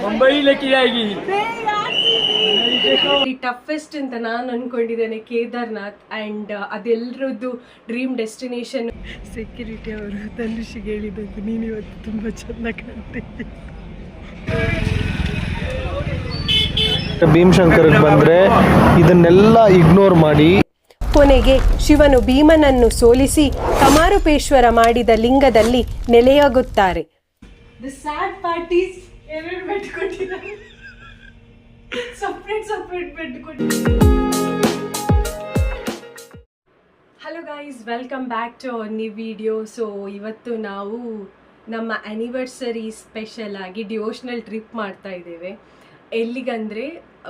मुंबई लेके आएगी ಟಫೆಸ್ಟ್ ಅಂತ ನಾನು ಅನ್ಕೊಂಡಿದ್ದೇನೆ ಕೇದಾರ್ನಾಥ್ ಅಂಡ್ ಅದೆಲ್ಲರದ್ದು ಡ್ರೀಮ್ ಡೆಸ್ಟಿನೇಷನ್. ಸೆಕ್ಯೂರಿಟಿ ಅವರು ತನುಷಿಗೆ ಹೇಳಿದಂತೆ ನೀನು ಇವತ್ತು ತುಂಬಾ ಚೆಂದ ಕಾಣ್ತಿದ್ದೆ. ಭೀಮಶಂಕರಕ್ಕೆ ಬಂದ್ರೆ ಇದನ್ನೆಲ್ಲ ಇಗ್ನೋರ್ ಮಾಡಿ ಕೊನೆಗೆ ಶಿವನು ಭೀಮನನ್ನು ಸೋಲಿಸಿ ಕಮಾರುಪೇಶ್ವರ ಮಾಡಿದ ಲಿಂಗದಲ್ಲಿ ನೆಲೆಯಾಗುತ್ತಾರೆ. Hello guys, welcome back to our new video. So ಇವತ್ತು ನಾವು ನಮ್ಮ ಆ್ಯನಿವರ್ಸರಿ ಸ್ಪೆಷಲ್ ಆಗಿ ಡಿವೋಷನಲ್ ಟ್ರಿಪ್ ಮಾಡ್ತಾ ಇದ್ದೇವೆ. ಎಲ್ಲಿಗಂದರೆ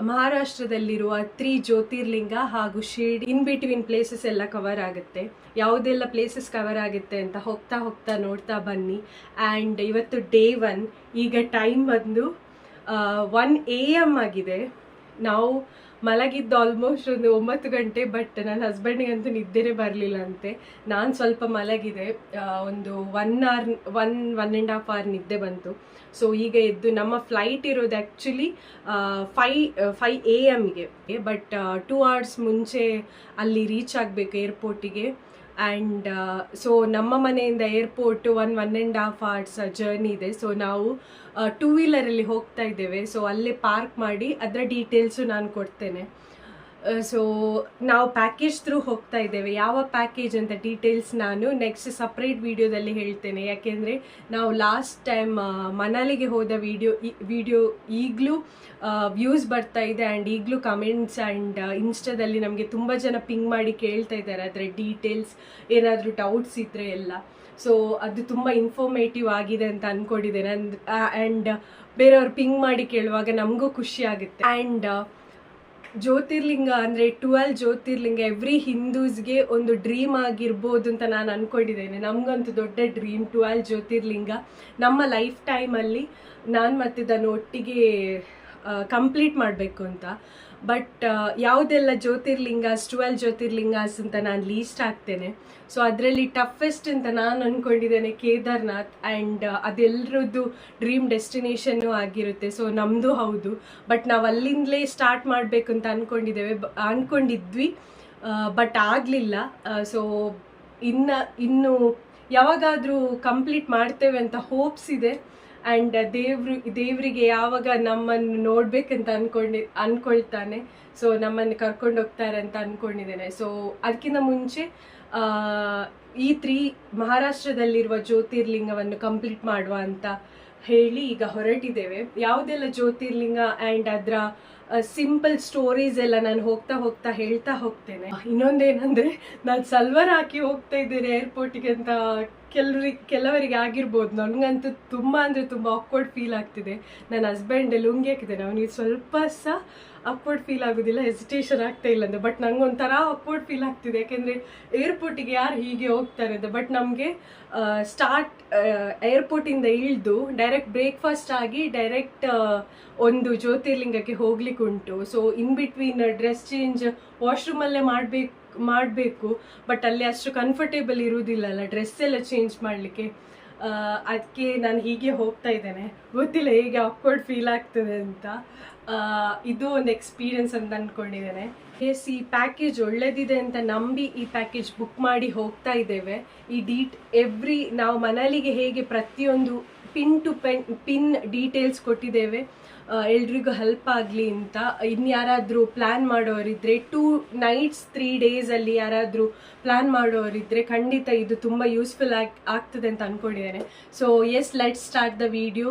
ಮಹಾರಾಷ್ಟ್ರದಲ್ಲಿರುವ 3 ಜ್ಯೋತಿರ್ಲಿಂಗ ಹಾಗೂ ಶಿರ್ಡಿ ಇನ್ ಬಿಟ್ವೀನ್ ಪ್ಲೇಸಸ್ ಎಲ್ಲ ಕವರ್ ಆಗುತ್ತೆ. ಯಾವುದೆಲ್ಲ ಪ್ಲೇಸಸ್ ಕವರ್ ಆಗುತ್ತೆ ಅಂತ ಹೋಗ್ತಾ ಹೋಗ್ತಾ ನೋಡ್ತಾ ಬನ್ನಿ. ಆ್ಯಂಡ್ ಇವತ್ತು ಡೇ 1. ಈಗ ಟೈಮ್ ಬಂದು 1 AM ಆಗಿದೆ. ನಾವು ಮಲಗಿದ್ದು ಆಲ್ಮೋಸ್ಟ್ ಒಂದು 9 ಗಂಟೆ. ಬಟ್ ನನ್ನ ಹಸ್ಬೆಂಡಿಗಂತೂ ನಿದ್ದೆನೇ ಬರಲಿಲ್ಲ ಅಂತೆ. ನಾನು ಸ್ವಲ್ಪ ಮಲಗಿದೆ, ಒಂದು 1.5 ಅವರ್ ನಿದ್ದೆ ಬಂತು. ಸೊ ಈಗ ಎದ್ದು ನಮ್ಮ ಫ್ಲೈಟ್ ಇರೋದು ಆ್ಯಕ್ಚುಲಿ 5 AM-ಗೆ. ಬಟ್ 2 hours ಮುಂಚೆ ಅಲ್ಲಿ ರೀಚ್ ಆಗಬೇಕು ಏರ್ಪೋರ್ಟಿಗೆ. ಆ್ಯಂಡ್ ಸೊ ನಮ್ಮ ಮನೆಯಿಂದ ಏರ್ಪೋರ್ಟು 1.5 hours ಜರ್ನಿ ಇದೆ. ಸೊ ನಾವು 2 ವೀಲರಲ್ಲಿ ಹೋಗ್ತಾ ಇದ್ದೇವೆ. ಸೊ ಅಲ್ಲೇ ಪಾರ್ಕ್ ಮಾಡಿ ಅದರ ಡೀಟೇಲ್ಸು ನಾನು ಕೊಡ್ತೇನೆ. ಸೊ ನಾವು ಪ್ಯಾಕೇಜ್ ಥ್ರೂ ಹೋಗ್ತಾ ಇದ್ದೇವೆ. ಯಾವ ಪ್ಯಾಕೇಜ್ ಅಂತ ಡೀಟೇಲ್ಸ್ ನಾನು ನೆಕ್ಸ್ಟ್ ಸಪ್ರೇಟ್ ವಿಡಿಯೋದಲ್ಲಿ ಹೇಳ್ತೇನೆ. ಯಾಕೆಂದರೆ ನಾವು ಲಾಸ್ಟ್ ಟೈಮ್ ಮನಾಲಿಗೆ ಹೋದ ವಿಡಿಯೋ ಈಗಲೂ ವ್ಯೂಸ್ ಬರ್ತಾ ಇದೆ ಆ್ಯಂಡ್ ಈಗಲೂ ಕಮೆಂಟ್ಸ್ ಆ್ಯಂಡ್ ಇನ್ಸ್ಟಾದಲ್ಲಿ ನಮಗೆ ತುಂಬ ಜನ ಪಿಂಗ್ ಮಾಡಿ ಕೇಳ್ತಾ ಇದ್ದಾರೆ ಅದರ ಡೀಟೇಲ್ಸ್, ಏನಾದರೂ ಡೌಟ್ಸ್ ಇದ್ದರೆ ಎಲ್ಲ. ಸೊ ಅದು ತುಂಬ ಇನ್ಫಾರ್ಮೇಟಿವ್ ಆಗಿದೆ ಅಂತ ಅಂದ್ಕೊಂಡಿದ್ದೇನೆ. ಆ್ಯಂಡ್ ಬೇರೆಯವ್ರು ಪಿಂಗ್ ಮಾಡಿ ಕೇಳುವಾಗ ನಮಗೂ ಖುಷಿ ಆಗುತ್ತೆ. ಆ್ಯಂಡ್ ಜ್ಯೋತಿರ್ಲಿಂಗ ಅಂದರೆ 12 ಜ್ಯೋತಿರ್ಲಿಂಗ ಎವ್ರಿ ಹಿಂದೂಸ್ಗೆ ಒಂದು ಡ್ರೀಮ್ ಆಗಿರ್ಬೋದು ಅಂತ ನಾನು ಅಂದ್ಕೊಂಡಿದ್ದೇನೆ. ನಮಗಂತೂ ದೊಡ್ಡ ಡ್ರೀಮ್ 12 ಜ್ಯೋತಿರ್ಲಿಂಗ ನಮ್ಮ ಲೈಫ್ ಟೈಮಲ್ಲಿ ನಾನು ಮತ್ತಿದ್ದನ್ನು ಒಟ್ಟಿಗೆ ಕಂಪ್ಲೀಟ್ ಮಾಡಬೇಕು ಅಂತ. ಬಟ್ ಯಾವುದೆಲ್ಲ ಜ್ಯೋತಿರ್ಲಿಂಗಾಸ್ 12 ಜ್ಯೋತಿರ್ಲಿಂಗಾಸ್ ಅಂತ ನಾನು ಲೀಸ್ಟ್ ಹಾಕ್ತೇನೆ. ಸೊ ಅದರಲ್ಲಿ ಟಫೆಸ್ಟ್ ಅಂತ ನಾನು ಅಂದ್ಕೊಂಡಿದ್ದೇನೆ ಕೇದಾರ್ನಾಥ್. ಆ್ಯಂಡ್ ಅದೆಲ್ಲರದ್ದು ಡ್ರೀಮ್ ಡೆಸ್ಟಿನೇಷನ್ನು ಆಗಿರುತ್ತೆ. ಸೊ ನಮ್ಮದು ಹೌದು. ಬಟ್ ನಾವು ಅಲ್ಲಿಂದಲೇ ಸ್ಟಾರ್ಟ್ ಮಾಡಬೇಕು ಅಂತ ಅಂದ್ಕೊಂಡಿದ್ವಿ. ಬಟ್ ಆಗಲಿಲ್ಲ. ಸೊ ಇನ್ನು ಯಾವಾಗಾದರೂ ಕಂಪ್ಲೀಟ್ ಮಾಡ್ತೇವೆ ಅಂತ ಹೋಪ್ಸ್ ಇದೆ. ಆ್ಯಂಡ್ ದೇವರಿಗೆ ಯಾವಾಗ ನಮ್ಮನ್ನು ನೋಡಬೇಕಂತ ಅಂದ್ಕೊಳ್ತಾನೆ. ಸೊ ನಮ್ಮನ್ನು ಕರ್ಕೊಂಡು ಹೋಗ್ತಾರೆ ಅಂತ ಅಂದ್ಕೊಂಡಿದ್ದೇನೆ. ಸೊ ಅದಕ್ಕಿಂತ ಮುಂಚೆ ಈ 3 ಮಹಾರಾಷ್ಟ್ರದಲ್ಲಿರುವ ಜ್ಯೋತಿರ್ಲಿಂಗವನ್ನು ಕಂಪ್ಲೀಟ್ ಮಾಡುವ ಅಂತ ಹೇಳಿ ಈಗ ಹೊರಟಿದ್ದೇವೆ. ಯಾವುದೆಲ್ಲ ಜ್ಯೋತಿರ್ಲಿಂಗ ಆ್ಯಂಡ್ ಅದರ ಸಿಂಪಲ್ ಸ್ಟೋರೀಸ್ ಎಲ್ಲ ನಾನು ಹೋಗ್ತಾ ಹೇಳ್ತಾ ಹೋಗ್ತೇನೆ. ಇನ್ನೊಂದೇನೆಂದರೆ ನಾನು ಸಲ್ವಾರ್ ಹಾಕಿ ಹೋಗ್ತಾ ಇದ್ದೇನೆ ಏರ್ಪೋರ್ಟಿಗೆ ಅಂತ ಕೆಲವರಿಗೆ ಆಗಿರ್ಬೋದು. ನನಗಂತೂ ತುಂಬ ಅಂದರೆ ತುಂಬ ಆಕ್ವರ್ಡ್ ಫೀಲ್ ಆಗ್ತಿದೆ. ನನ್ನ ಹಸ್ಬೆಂಡ್ ಲುಂಗಿ ಹಾಕಿದ್ದೇನೆ, ಅವನಿಗೆ ಸ್ವಲ್ಪ ಸಹ ಆಕ್ವರ್ಡ್ ಫೀಲ್ ಆಗೋದಿಲ್ಲ, ಹೆಸಿಟೇಷನ್ ಆಗ್ತಾ ಇಲ್ಲ ಅಂತ. ಬಟ್ ನಂಗೊಂಥರ ಆಕ್ವರ್ಡ್ ಫೀಲ್ ಆಗ್ತಿದೆ, ಯಾಕೆಂದರೆ ಏರ್ಪೋರ್ಟಿಗೆ ಯಾರು ಹೀಗೆ ಹೋಗ್ತಾರೆ ಅಂತ. ಬಟ್ ನಮಗೆ ಏರ್ಪೋರ್ಟಿಂದ ಇಳಿದು ಡೈರೆಕ್ಟ್ ಬ್ರೇಕ್ಫಾಸ್ಟ್ ಆಗಿ ಡೈರೆಕ್ಟ್ ಒಂದು ಜ್ಯೋತಿರ್ಲಿಂಗಕ್ಕೆ ಹೋಗ್ಲಿಕ್ಕೆ ಉಂಟು. So in between dress change ವಾಶ್ರೂಮಲ್ಲೇ ಮಾಡಬೇಕು. ಬಟ್ ಅಲ್ಲಿ ಅಷ್ಟು ಕಂಫರ್ಟೇಬಲ್ ಇರುವುದಿಲ್ಲಲ್ಲ ಡ್ರೆಸ್ ಎಲ್ಲ ಚೇಂಜ್ ಮಾಡಲಿಕ್ಕೆ. ಅದಕ್ಕೆ ನಾನು ಹೀಗೆ ಹೋಗ್ತಾ ಇದ್ದೇನೆ. ಗೊತ್ತಿಲ್ಲ ಹೇಗೆ ಆಕ್ವರ್ಡ್ ಫೀಲ್ ಆಗ್ತದೆ ಅಂತ. ಇದು ಒಂದು ಎಕ್ಸ್ಪೀರಿಯನ್ಸ್ ಅಂತ ಅಂದ್ಕೊಂಡಿದ್ದೇನೆ. ಈ ಪ್ಯಾಕೇಜ್ ಒಳ್ಳೆದಿದೆ ಅಂತ ನಂಬಿ ಈ ಪ್ಯಾಕೇಜ್ ಬುಕ್ ಮಾಡಿ ಹೋಗ್ತಾ ಇದ್ದೇವೆ. ನಾವು ಮನಾಲಿಗೆ ಹೇಗೆ ಪ್ರತಿಯೊಂದು ಪಿನ್ ಡೀಟೇಲ್ಸ್ ಕೊಟ್ಟಿದ್ದೇವೆ ಎಲ್ರಿಗೂ ಹೆಲ್ಪ್ ಆಗಲಿ ಅಂತ. ಇನ್ಯಾರಾದರೂ ಪ್ಲ್ಯಾನ್ ಮಾಡೋರಿದ್ದರೆ 2 nights 3 days ಯಾರಾದರೂ ಪ್ಲ್ಯಾನ್ ಮಾಡೋರಿದ್ದರೆ ಖಂಡಿತ ಇದು ತುಂಬ ಯೂಸ್ಫುಲ್ ಆಗ್ತದೆ ಅಂತ ಅಂದ್ಕೊಂಡಿದ್ದೇನೆ. So let's start the video.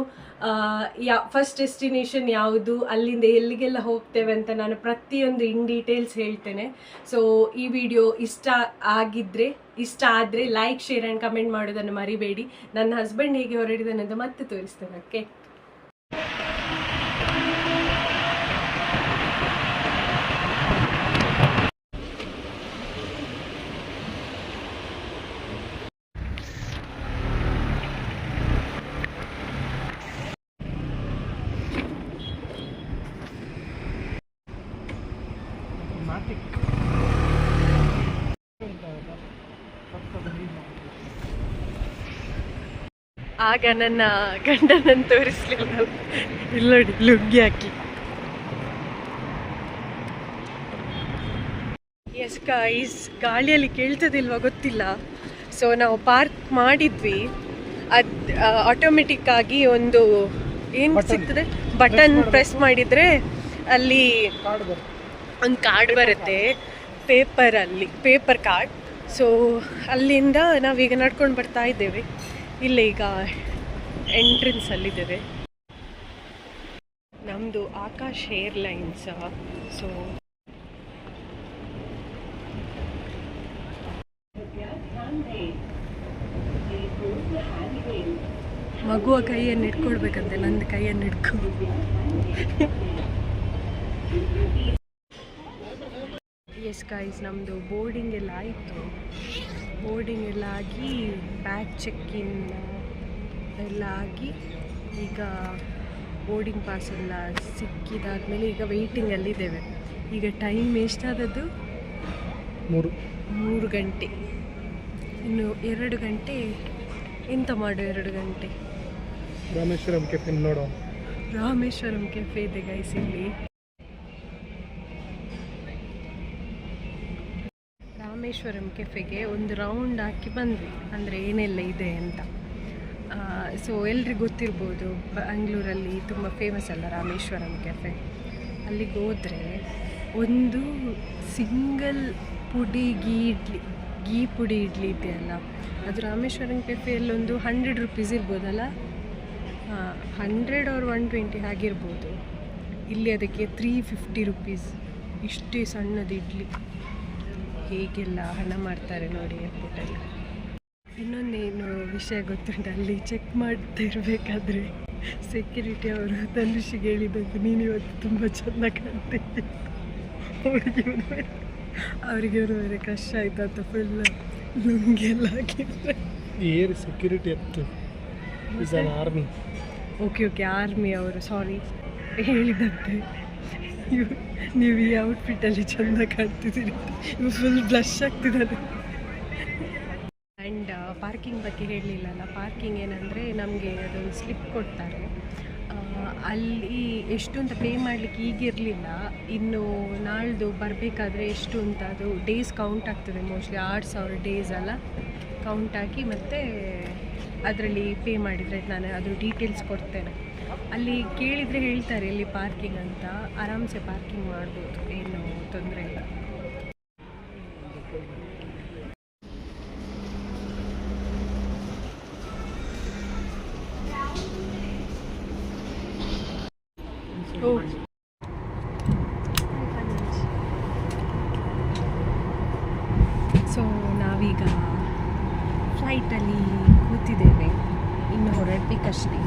First destination ಯಾವುದು, ಅಲ್ಲಿಂದ ಎಲ್ಲಿಗೆಲ್ಲ ಹೋಗ್ತೇವೆ ಅಂತ ನಾನು ಪ್ರತಿಯೊಂದು ಇನ್ ಡೀಟೇಲ್ಸ್ ಹೇಳ್ತೇನೆ. ಸೊ ಈ ವಿಡಿಯೋ ಇಷ್ಟ ಆದರೆ ಲೈಕ್, ಶೇರ್ ಆ್ಯಂಡ್ ಕಮೆಂಟ್ ಮಾಡೋದನ್ನು ಮರಿಬೇಡಿ. ನನ್ನ ಹಸ್ಬೆಂಡ್ ಹೇಗೆ ಹೊರಡಿದ್ದಾನೆ ಅಂತ ಮತ್ತೆ ತೋರಿಸ್ತೇನೆ. ಓಕೆ, ಆಗ ನನ್ನ ಗಂಡನನ್ನು ತೋರಿಸ್ಲಿಲ್ಲ. ಇಲ್ಲಿ ನೋಡಿ ಲುಂಗಿ ಹಾಕಿ. ಎಸ್ ಗೈಸ್, ಗಾಳಿಯಲ್ಲಿ ಕೇಳ್ತದಿಲ್ವಾ ಗೊತ್ತಿಲ್ಲ. ಸೊ ನಾವು ಪಾರ್ಕ್ ಮಾಡಿದ್ವಿ. ಅದು ಆಟೋಮೆಟಿಕ್ ಆಗಿ ಒಂದು ಏನು ಸಿಗ್ತದೆ, ಬಟನ್ ಪ್ರೆಸ್ ಮಾಡಿದರೆ ಅಲ್ಲಿ ಒಂದು ಕಾರ್ಡ್ ಬರುತ್ತೆ, ಪೇಪರ್ ಕಾರ್ಡ್. ಸೊ ಅಲ್ಲಿಂದ ನಾವೀಗ ನಡ್ಕೊಂಡು ಬರ್ತಾ ಇದ್ದೇವೆ. ಇಲ್ಲೇ ಈಗ ಎಂಟ್ರೆನ್ಸಲ್ಲಿದ್ದೇವೆ. ನಮ್ಮದು ಆಕಾಶ್ ಏರ್ಲೈನ್ಸ್. ಸೊ ಮಗುವ ಕೈಯನ್ನು ಇಟ್ಕೊಡ್ಬೇಕಂತೆ, ನಂದು ಕೈಯನ್ನು ಇಟ್ಕೊ. ಎಸ್ ಗೈಸ್, ನಮ್ಮದು ಬೋರ್ಡಿಂಗ್ ಎಲ್ಲ ಆಯಿತು. ಬೋರ್ಡಿಂಗ್ ಎಲ್ಲ ಆಗಿ ಬ್ಯಾಗ್ ಚೆಕ್ಕಿನ್ ಎಲ್ಲ ಆಗಿ ಈಗ ಬೋರ್ಡಿಂಗ್ ಪಾಸ್ ಎಲ್ಲ ಸಿಕ್ಕಿದಾದ್ಮೇಲೆ ಈಗ ವೆಯ್ಟಿಂಗಲ್ಲಿದ್ದೇವೆ. ಈಗ ಟೈಮ್ ಎಷ್ಟಾದದ್ದು? 3 ಗಂಟೆ. ಇನ್ನು 2 ಗಂಟೆ ಎಂತ ಮಾಡು? 2 ಗಂಟೆ ರಾಮೇಶ್ವರಂ ಕೆಫೆ ನೋಡೋ. ರಾಮೇಶ್ವರಂ ಕೆಫೆ ಇದೆ ಗೈಸ್ ಇಲ್ಲಿ. ರಾಮೇಶ್ವರಂ ಕೆಫೆಗೆ ಒಂದು ರೌಂಡ್ ಹಾಕಿ ಬಂದ್ವಿ, ಅಂದರೆ ಏನೆಲ್ಲ ಇದೆ ಅಂತ. ಸೊ ಎಲ್ರಿಗೂ ಗೊತ್ತಿರ್ಬೋದು, ಬೆಂಗಳೂರಲ್ಲಿ ತುಂಬ ಫೇಮಸ್ ಅಲ್ಲ ರಾಮೇಶ್ವರಂ ಕೆಫೆ. ಅಲ್ಲಿಗೆ ಹೋದರೆ ಒಂದು ಸಿಂಗಲ್ ಪುಡಿ ಗೀ ಪುಡಿ ಇಡ್ಲಿ ಇದೆಯಲ್ಲ, ಅದು ರಾಮೇಶ್ವರಂ ಕೆಫೆಯಲ್ಲಿ ಒಂದು 100 ರೂಪೀಸ್ ಇರ್ಬೋದಲ್ಲ. 100 or 120 ಆಗಿರ್ಬೋದು. ಇಲ್ಲಿ ಅದಕ್ಕೆ 350 ರೂಪೀಸ್. ಇಷ್ಟೇ ಸಣ್ಣದು ಇಡ್ಲಿ. ಹೇಗೆಲ್ಲ ಹಣ ಮಾಡ್ತಾರೆ ನೋಡಿ ಏರ್ಪೋರ್ಟಲ್ಲಿ. ಇನ್ನೊಂದೇನು ವಿಷಯ ಗೊತ್ತುಂಟು, ಅಲ್ಲಿ ಚೆಕ್ ಮಾಡ್ತಾ ಇರಬೇಕಾದ್ರೆ ಸೆಕ್ಯೂರಿಟಿ ಅವರು ಧನುಷಿಗೆ ಹೇಳಿದಂತೆ, ನೀನು ಇವತ್ತು ತುಂಬ ಚೆಂದ ಕಾಣ್ತಿದ್ದೆ. ಅವರಿಗೆ ಬೇರೆ ಕಷ್ಟ ಆಯ್ತು ಅಂತ ಫುಲ್ ಲುಂಗೆಲ್ಲ ಹಾಕಿದ್ರೆ. ಏರ್ ಸೆಕ್ಯೂರಿಟಿ ಇತ್ತು, ಆರ್ಮಿ. ಓಕೆ ಆರ್ಮಿ ಅವರು, ಸಾರಿ, ಹೇಳಿದಂತೆ ನೀವು ಈ ಔಟ್ಫಿಟ್ಟಲ್ಲಿ ಚೆಂದ ಕಾಣ್ತಿದ್ದೀರಿ. ಇವು ಫುಲ್ ಬ್ಲಶ್ ಆಗ್ತಿದ್ದಾರೆ. ಆ್ಯಂಡ್ ಪಾರ್ಕಿಂಗ್ ಬಗ್ಗೆ ಹೇಳಲಿಲ್ಲಲ್ಲ. ಪಾರ್ಕಿಂಗ್ ಏನಂದರೆ ನಮಗೆ ಅದೊಂದು ಸ್ಲಿಪ್ ಕೊಡ್ತಾರೆ. ಅಲ್ಲಿ ಎಷ್ಟು ಅಂತ ಪೇ ಮಾಡಲಿಕ್ಕೆ ಈಗಿರಲಿಲ್ಲ. ಇನ್ನು ನಾಳ್ದು ಬರಬೇಕಾದ್ರೆ ಎಷ್ಟು ಅಂತ ಅದು ಡೇಸ್ ಕೌಂಟ್ ಆಗ್ತದೆ. ಮೋಸ್ಟ್ಲಿ 6000 ಡೇಸ್ ಅಲ್ಲ ಕೌಂಟ್ ಆಗಿ ಮತ್ತೆ ಅದರಲ್ಲಿ ಪೇ ಮಾಡಿದರೆ ನಾನು ಅದು ಡೀಟೇಲ್ಸ್ ಕೊಡ್ತೇನೆ. ಅಲ್ಲಿ ಕೇಳಿದರೆ ಹೇಳ್ತಾರೆ ಎಲ್ಲಿ ಪಾರ್ಕಿಂಗ್ ಅಂತ. ಆರಾಮ್ಸೆ ಪಾರ್ಕಿಂಗ್ ಮಾಡ್ಬೋದು, ಏನು ತೊಂದರೆ ಇಲ್ಲ. ಸೊ ನಾವೀಗ ಫ್ಲೈಟಲ್ಲಿ ಕೂತಿದ್ದೇವೆ, ಇನ್ನು ಹೊರಡಬೇಕಷ್ಟೇ.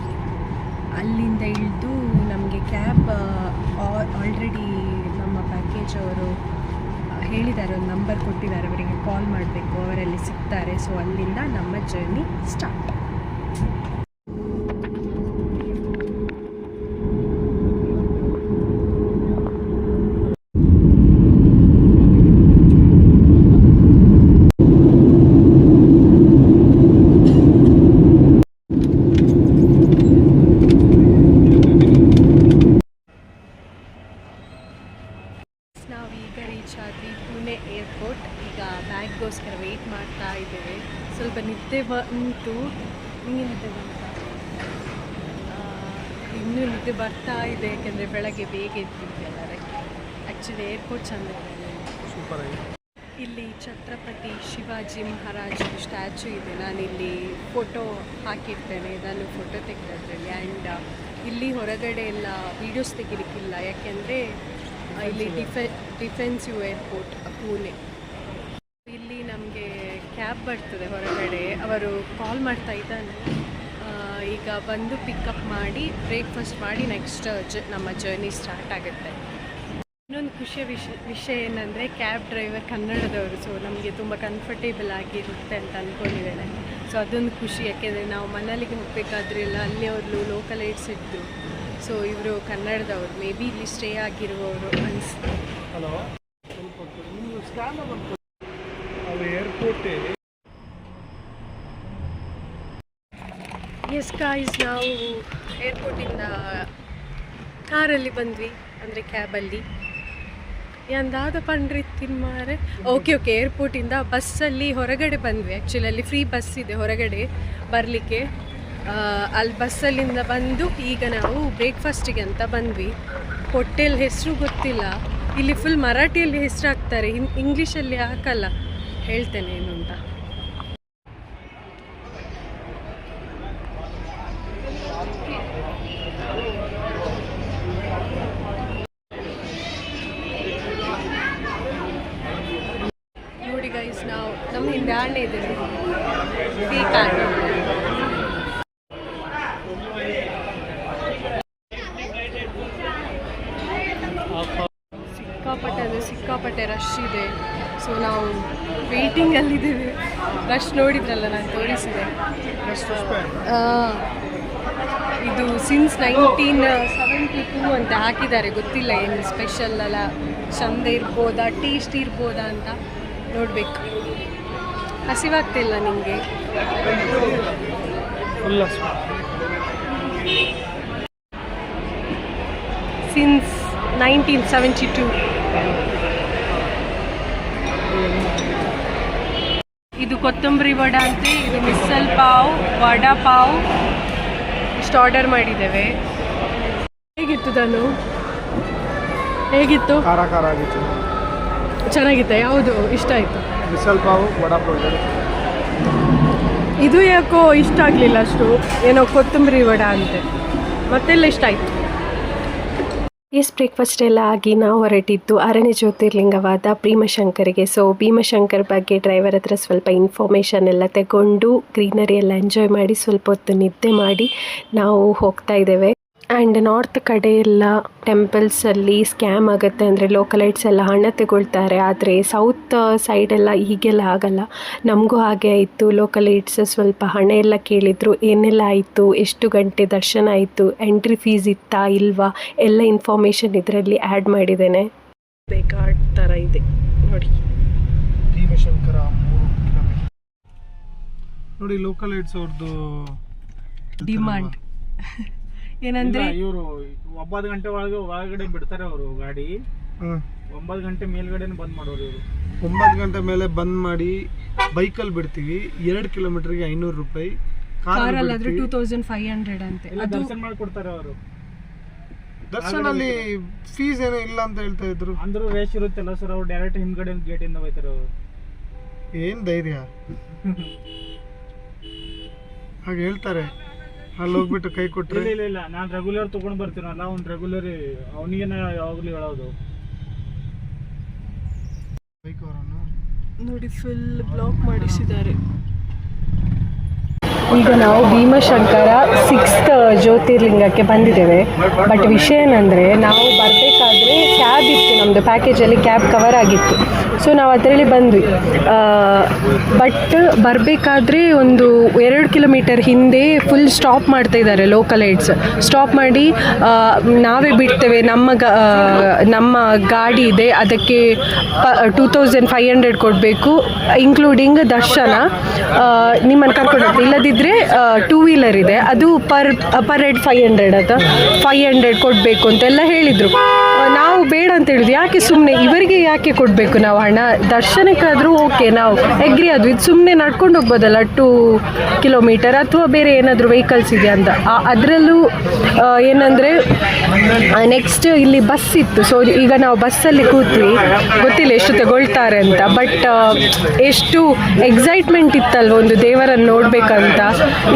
ಅಲ್ಲಿಂದ ಇಳಿದು ನಮಗೆ ಕ್ಯಾಬ್ ಆಲ್ರೆಡಿ ನಮ್ಮ ಪ್ಯಾಕೇಜ್ ಅವರು ಹೇಳಿದ್ದಾರೆ, ಒಂದು ನಂಬರ್ ಕೊಟ್ಟಿದ್ದಾರೆ, ಅವರಿಗೆ ಕಾಲ್ ಮಾಡಬೇಕು, ಅವರಲ್ಲಿ ಸಿಗ್ತಾರೆ. ಸೊ ಅಲ್ಲಿಂದ ನಮ್ಮ ಜರ್ನಿ ಸ್ಟಾರ್ಟ್. ನಾವೀಗ ರೀಚ್ ಆದ್ವಿ ಪುಣೆ ಏರ್ಪೋರ್ಟ್. ಈಗ ಬ್ಯಾಗ್ಗೋಸ್ಕರ ವೆಯ್ಟ್ ಮಾಡ್ತಾ ಇದ್ದೇವೆ. ಸ್ವಲ್ಪ ನಿದ್ದೆ ಬಂತು. ನಿಮಗೆ ನಿದ್ದೆ ಬಂತ? ಇನ್ನೂ ನಿದ್ದೆ ಬರ್ತಾ ಇದೆ, ಯಾಕೆಂದರೆ ಬೆಳಗ್ಗೆ ಬೇಗ ಎದ್ದಿದ್ದೆಲ್ಲ. ಅದಕ್ಕೆ ಆ್ಯಕ್ಚುಲಿ ಏರ್ಪೋರ್ಟ್ ಚೆಂದ ಇದೆ, ಸೂಪರ್ ಆಗಿದೆ. ಇಲ್ಲಿ ಛತ್ರಪತಿ ಶಿವಾಜಿ ಮಹಾರಾಜರ ಸ್ಟ್ಯಾಚು ಇದೆ. ನಾನಿಲ್ಲಿ ಫೋಟೋ ಹಾಕಿರ್ತೇನೆ, ನಾನು ಫೋಟೋ ತೆಗೆದದ್ರಲ್ಲಿ. ಆ್ಯಂಡ್ ಇಲ್ಲಿ ಹೊರಗಡೆ ಎಲ್ಲ ವೀಡಿಯೋಸ್ ತೆಗಿಲಿಕ್ಕಿಲ್ಲ, ಯಾಕೆಂದರೆ ಇಲ್ಲಿ ಡಿಫೆನ್ಸಿವ್ ಏರ್ಪೋರ್ಟ್ ಪುಣೆ. ಇಲ್ಲಿ ನಮಗೆ ಕ್ಯಾಬ್ ಬರ್ತದೆ ಹೊರಗಡೆ, ಅವರು ಕಾಲ್ ಮಾಡ್ತಾ ಇದ್ದಾನೆ. ಈಗ ಬಂದು ಪಿಕಪ್ ಮಾಡಿ ಬ್ರೇಕ್ಫಾಸ್ಟ್ ಮಾಡಿ ನೆಕ್ಸ್ಟ್ ನಮ್ಮ ಜರ್ನಿ ಸ್ಟಾರ್ಟ್ ಆಗುತ್ತೆ. ಇನ್ನೊಂದು ಖುಷಿಯ ವಿಷಯ ಏನಂದರೆ ಕ್ಯಾಬ್ ಡ್ರೈವರ್ ಕನ್ನಡದವರು. ಸೊ ನಮಗೆ ತುಂಬ ಕಂಫರ್ಟೇಬಲ್ ಆಗಿರುತ್ತೆ ಅಂತ ಅಂದ್ಕೊಂಡಿದ್ದೇನೆ. ಸೊ ಅದೊಂದು ಖುಷಿ, ಯಾಕೆಂದರೆ ನಾವು ಮನಾಲಿಗೆ ಹೋಗಬೇಕಾದ್ರೆಲ್ಲ ಅಲ್ಲಿ ಅವರು ಲೋಕಲ್ ಏಡ್ಸ್ ಇದ್ದು. ಸೊ ಇವರು ಕನ್ನಡದವರು, ಮೇ ಬಿ ಇಲ್ಲಿ ಸ್ಟೇ ಆಗಿರುವವರು ಅನಿಸ್ತು. ಹಲೋ, ಏರ್ಪೋರ್ಟ್ ಎಸ್ ಗಾಯ್ಸ್, ನಾವು ಏರ್ಪೋರ್ಟಿಂದ ಕಾರಲ್ಲಿ ಬಂದ್ವಿ, ಅಂದರೆ ಕ್ಯಾಬಲ್ಲಿ. ಎಂದಾದ ಪಂಡ್ರಿ ತಿನ್ಮಾರೆ. ಓಕೆ ಏರ್ಪೋರ್ಟಿಂದ ಬಸ್ಸಲ್ಲಿ ಹೊರಗಡೆ ಬಂದ್ವಿ. ಆ್ಯಕ್ಚುಲಿ ಅಲ್ಲಿ ಫ್ರೀ ಬಸ್ ಇದೆ ಹೊರಗಡೆ ಬರಲಿಕ್ಕೆ. ಅಲ್ಲಿ ಬಸ್ಸಲ್ಲಿಂದ ಬಂದು ಈಗ ನಾವು ಬ್ರೇಕ್ಫಾಸ್ಟಿಗೆ ಅಂತ ಬಂದ್ವಿ. ಹೋಟೆಲ್ ಹೆಸರು ಗೊತ್ತಿಲ್ಲ, ಇಲ್ಲಿ ಫುಲ್ ಮರಾಠಿಯಲ್ಲಿ ಹೆಸರು ಹಾಕ್ತಾರೆ, ಇಂಗ್ಲೀಷಲ್ಲಿ ಹಾಕಲ್ಲ. ಹೇಳ್ತೇನೆ ಏನು ಅಂತ. ನೋಡಿ ಗೈಸ್, ನಾವು ನಮ್ಮ ಹಿಂದೆ ಆಣೆ ಇದ್ದೇವೆ. ಸಿಕ್ಕಾಪಟ್ಟೆ ರಶ್ ಇದೆ. ಸೊ ನಾವು ವೇಟಿಂಗಲ್ಲಿದ್ದೇವೆ. ರಶ್ ನೋಡಿದ್ರಲ್ಲ, ನಾನು ತೋರಿಸಿದೆ. ಇದು ಸಿನ್ಸ್ 1972 ಅಂತ ಹಾಕಿದ್ದಾರೆ. ಗೊತ್ತಿಲ್ಲ ಏನು ಸ್ಪೆಷಲ್ ಅಲ್ಲ, ಚಂದ ಇರ್ಬೋದಾ, ಟೇಸ್ಟ್ ಇರ್ಬೋದಾ ಅಂತ ನೋಡಬೇಕು. ಹಸಿವಾಗ್ತಿಲ್ಲ ನಿಮಗೆ? ಸಿನ್ಸ್ 1972. ಇದು ಕೊತ್ತಂಬರಿ ವಡಾ ಅಂತೆ, ಇದು ಮಿಸಲ್ ಪಾವ್, ವಡಾ ಪಾವ್ ಇಷ್ಟು ಆರ್ಡರ್ ಮಾಡಿದ್ದೇವೆ. ಹೇಗಿತ್ತು ತಾನು? ಹೇಗಿತ್ತು? ಖಾರ ಖಾರ ಆಗಿತ್ತು. ಚೆನ್ನಾಗಿತ್ತ? ಯಾವುದು ಇಷ್ಟ ಆಯಿತು? ಮಿಸಲ್ ಪಾವ್, ವಡಾ ಪಾವ್. ಇದು ಯಾಕೋ ಇಷ್ಟ ಆಗಲಿಲ್ಲ ಅಷ್ಟು, ಏನೋ ಕೊತ್ತಂಬರಿ ವಡಾ ಅಂತೆ. ಮತ್ತೆಲ್ಲ ಇಷ್ಟ ಆಯಿತು. ಬ್ರೇಕ್ಫಾಸ್ಟ್ ಎಲ್ಲ ಆಗಿ ನಾವು ಹೊರಟಿದ್ದು ಅರಣ್ಯ ಜ್ಯೋತಿರ್ಲಿಂಗವಾದ ಭೀಮಶಂಕರಿಗೆ. ಸೊ ಭೀಮಶಂಕರ್ ಬಗ್ಗೆ ಡ್ರೈವರ್ ಹತ್ರ ಸ್ವಲ್ಪ ಇನ್ಫಾರ್ಮೇಷನ್ ಎಲ್ಲ ತಗೊಂಡು ಗ್ರೀನರಿ ಎಲ್ಲ ಎಂಜಾಯ್ ಮಾಡಿ ಸ್ವಲ್ಪ ಹೊತ್ತು ನಿದ್ದೆ ಮಾಡಿ ನಾವು ಹೋಗ್ತಾ ಇದ್ದೇವೆ. ಆ್ಯಂಡ್ ನಾರ್ತ್ ಕಡೆ ಎಲ್ಲ ಟೆಂಪಲ್ಸಲ್ಲಿ ಸ್ಕ್ಯಾಮ್ ಆಗುತ್ತೆ, ಅಂದರೆ ಲೋಕಲೈಟ್ಸ್ ಎಲ್ಲ ಹಣ ತಗೊಳ್ತಾರೆ. ಆದರೆ ಸೌತ್ ಸೈಡೆಲ್ಲ ಹೀಗೆಲ್ಲ ಆಗಲ್ಲ. ನಮಗೂ ಹಾಗೆ ಆಯಿತು. ಲೋಕಲೈಟ್ಸ್ ಸ್ವಲ್ಪ ಹಣ ಎಲ್ಲ ಕೇಳಿದರು. ಏನೆಲ್ಲ ಆಯಿತು, ಎಷ್ಟು ಗಂಟೆ ದರ್ಶನ ಆಯಿತು, ಎಂಟ್ರಿ ಫೀಸ್ ಇತ್ತಾ ಇಲ್ವಾ, ಎಲ್ಲ ಇನ್ಫಾರ್ಮೇಷನ್ ಇದರಲ್ಲಿ ಆ್ಯಡ್ ಮಾಡಿದ್ದೇನೆ. ಬೇಕಾರ್ಡ್ ಥರ ಇದೆ ನೋಡಿ. ಭೀಮಶಂಕರ 3 ಕಿಲೋಮೀಟರ್ ನೋಡಿ. ಲೋಕಲೈಟ್ಸ್ ಅವ್ರದ್ದು ಡಿಮಾಂಡ್ ಏನಂದ್ರೆ, ಇವರು 9 ಗಂಟೆ ಒಳಗಡೆ ಬಿಡ್ತಾರೆ ಅವರು ಗಾಡಿ. 9 ಗಂಟೆ ಮೇಲ್ಗಡೆನೆ ಬಂದ್ ಮಾಡೋರು ಇವರು. 9 ಗಂಟೆ ಮೇಲೆ ಬಂದ್ ಮಾಡಿ ಬೈಕಲ್ಲಿ ಬಿಡ್ತೀವಿ. 2 ಕಿಲೋಮೀಟರ್ಗೆ 500 ರೂಪಾಯಿ. ಕಾರಲ್ಲಿ ಆದ್ರೆ 2500 ಅಂತೆ. ದರ್ಶನ ಮಾಡ್ಕೊಡ್ತಾರೆ ಅವರು. ದರ್ಶನಲ್ಲಿ ಫೀಸ್ ಏನೋ ಇಲ್ಲ ಅಂತ ಹೇಳ್ತಾ ಇದ್ರು. ಅಂದ್ರೂ ರೇಷ್ ಇರುತ್ತಲ್ಲ ಸರ್, ಅವ್ರು ಡೈರೆಕ್ಟ್ ಹಿಂದ್ಗಡೆ ಗೇಟ್ ಇಂದ ಹೋಯ್ತಾರೆ ಅವರು. ಏನ್ ಧೈರ್ಯ ಹಾಗೆ ಹೇಳ್ತಾರೆ. ಅಲ್ಲಿ ಹೋಗ್ಬಿಟ್ಟು ಕೈ ಕೊಟ್ಟರೆ ಇಲ್ಲ ನಾನು ರೆಗ್ಯುಲರ್ ತಗೊಂಡ್ ಬರ್ತೀನಲ್ಲ, ಅವ್ನು ರೆಗ್ಯುಲರ್ ಅವನಿಗೆ ಯಾವಾಗಲೂ ಹೇಳೋದು. ಬೈಕ್ ಅವರನ್ನು ನೋಡಿ ಫುಲ್ ಬ್ಲಾಕ್ ಮಾಡಿಸಿದ್ದಾರೆ. ಈಗ ನಾವು ಭೀಮಶಂಕರ 6th ಜ್ಯೋತಿರ್ಲಿಂಗಕ್ಕೆ ಬಂದಿದ್ದೇವೆ. ಬಟ್ ವಿಷಯ ಏನಂದರೆ, ನಾವು ಬರಬೇಕಾದ್ರೆ ಕ್ಯಾಬ್ ಇತ್ತು, ನಮ್ಮದು ಪ್ಯಾಕೇಜಲ್ಲಿ ಕ್ಯಾಬ್ ಕವರ್ ಆಗಿತ್ತು. ಸೊ ನಾವು ಅದರಲ್ಲಿ ಬಂದ್ವಿ. ಬಟ್ ಬರಬೇಕಾದ್ರೆ ಒಂದು 2 ಕಿಲೋಮೀಟರ್ ಹಿಂದೆ ಫುಲ್ ಸ್ಟಾಪ್ ಮಾಡ್ತಾ ಇದ್ದಾರೆ ಲೋಕಲೈಟ್ಸ್. ಸ್ಟಾಪ್ ಮಾಡಿ ನಾವೇ ಬಿಡ್ತೇವೆ, ನಮ್ಮ ಗಾಡಿ ಇದೆ, ಅದಕ್ಕೆ 2500 ಕೊಡಬೇಕು, ಇನ್ಕ್ಲೂಡಿಂಗ್ ದರ್ಶನ. ನಿಮ್ಮನ್ನು ಕರ್ಕೊಂಡು ಹೋಗ್ತೀವಿ, ಇಲ್ಲದಿದ್ದರೆ 2 ವೀಲರ್ ಇದೆ, ಅದು ಪರ್ ಹೆಡ್ 500 ಅಥವಾ 500 ಕೊಡಬೇಕು ಅಂತೆಲ್ಲ ಹೇಳಿದರು. ನಾವು ಬೇಡ ಅಂತ ಹೇಳಿದ್ವಿ. ಯಾಕೆ ಸುಮ್ಮನೆ ಇವರಿಗೆ ಯಾಕೆ ಕೊಡಬೇಕು ನಾವು ಹಣ? ದರ್ಶನಕ್ಕಾದರೂ ಓಕೆ, ನಾವು ಎಗ್ರಿ ಆದ್ವಿ. ಇದು ಸುಮ್ಮನೆ ನಡ್ಕೊಂಡು ಹೋಗ್ಬೋದಲ್ಲ 2 ಕಿಲೋಮೀಟರ್, ಅಥವಾ ಬೇರೆ ಏನಾದರೂ ವೆಹಿಕಲ್ಸ್ ಇದೆಯಾ ಅಂತ. ಅದರಲ್ಲೂ ಏನಂದರೆ ನೆಕ್ಸ್ಟ್ ಇಲ್ಲಿ ಬಸ್ ಇತ್ತು. ಸೊ ಈಗ ನಾವು ಬಸ್ಸಲ್ಲಿ ಕೂತ್ವಿ, ಗೊತ್ತಿಲ್ಲ ಎಷ್ಟು ತಗೊಳ್ತಾರೆ ಅಂತ. ಬಟ್ ಎಷ್ಟು ಎಕ್ಸೈಟ್ಮೆಂಟ್ ಇತ್ತಲ್ವ ಒಂದು ದೇವರನ್ನು ನೋಡಬೇಕಂತ.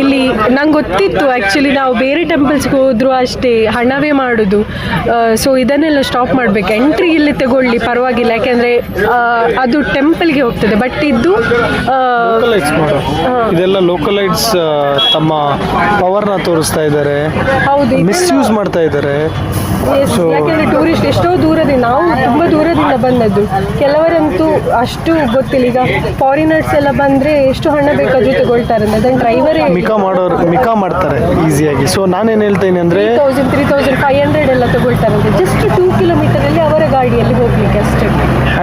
ಇಲ್ಲಿ ನಂಗೆ ಗೊತ್ತಿತ್ತು ಆ್ಯಕ್ಚುಲಿ ನಾವು ಬೇರೆ ಟೆಂಪಲ್ಸ್ಗೆ ಹೋದರೂ ಅಷ್ಟೇ ಹಣವೇ ಮಾಡೋದು. ಸೊ ಇದನ್ನೆಲ್ಲ ಸ್ಟಾಪ್ ಮಾಡಬೇಕು. ಎಂಟ್ರಿ ಇಲ್ಲಿ ತಗೊಳ್ಳಿ ಪರವಾಗಿಲ್ಲ, ಯಾಕೆಂದರೆ ಅದು ಟೆಂಪಲ್ಗೆ ಹೋಗ್ತದೆ. ಬಟ್ ಇದು ಇದೆಲ್ಲ ಲೋಕಲೈಟ್ಸ್ ತಮ್ಮ ಪವರ್ನ ತೋರಿಸ್ತಾ ಇದ್ದಾರೆ. ಹೌದು, ಮಿಸ್ಯೂಸ್ ಮಾಡ್ತಾ ಇದ್ದಾರೆ. ಯಾಕೆಂದರೆ ಟೂರಿಸ್ಟ್ ಎಷ್ಟೋ ದೂರದಿಂದ, ನಾವು ತುಂಬ ದೂರದಿಂದ ಬಂದದ್ದು. ಕೆಲವರಂತೂ ಅಷ್ಟು ಗೊತ್ತಿಲ್ಲ. ಈಗ ಫಾರಿನರ್ಸ್ ಎಲ್ಲ ಬಂದರೆ ಎಷ್ಟು ಹಣ ಬೇಕಾದ್ರೂ ತಗೊಳ್ತಾರೆ, ಅದನ್ನು ಡ್ರೈವರೇ ಮಿಕಾ ಮಾಡ್ತಾರೆ ಈಸಿಯಾಗಿ. ಸೊ ನಾನೇನು ಹೇಳ್ತೇನೆ ಅಂದರೆ 3500 ಎಲ್ಲ ತಗೊಳ್ತಾರಂತೆ ಜಸ್ಟ್ 2 ಕಿಲೋಮೀಟರಲ್ಲಿ ಅವರ ಗಾಡಿಯಲ್ಲಿ ಹೋಗ್ಲಿಕ್ಕೆ ಅಷ್ಟೇ.